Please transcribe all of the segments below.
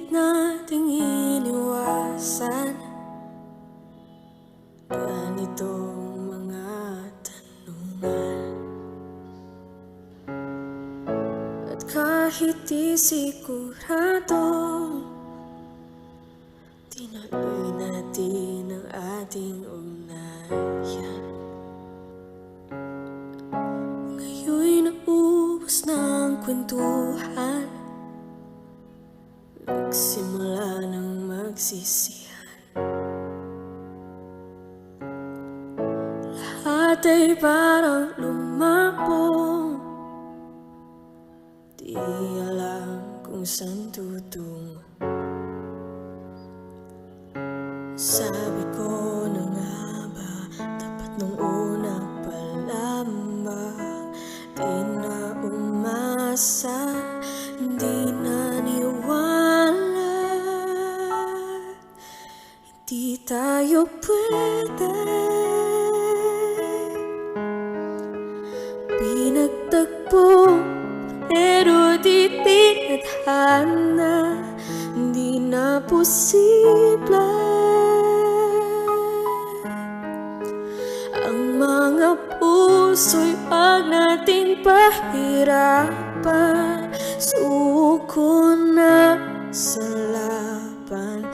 pilit nating iniwasan ganitong mga tanungan. At kahit di sigurado, tinuloy natin ang ating ugnayan. Ngayon'y naubos na ang kwentuhan, nagsimula ng magsisihan. Lahat ay parang lumabong, di alam kung saan tutungo. Sabi ko na nga ba, dapat nung una pa lamang, di na umasa, hindi naniwala. Hindi tayo pwede, pinagtagpo pero di tinadhana, hindi na posible. Ang mga puso'y wag nating pahirapan, suko na sa laban,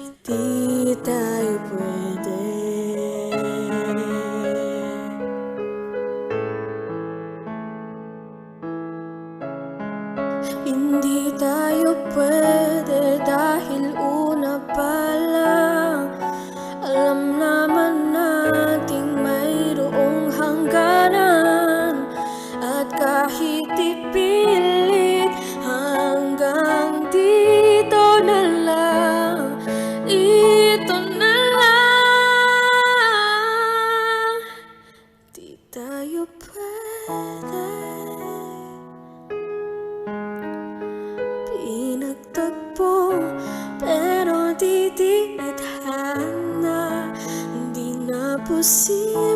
hindi tayo pwede. Hindi tayo pwede dahil una pa lang alam naman nating mayroong hangganan. At kahit ipilit hanggang dito na lang, ito na lang, di tayo pwede. Pinagtagpo pero di tinadhana, hindi na posible.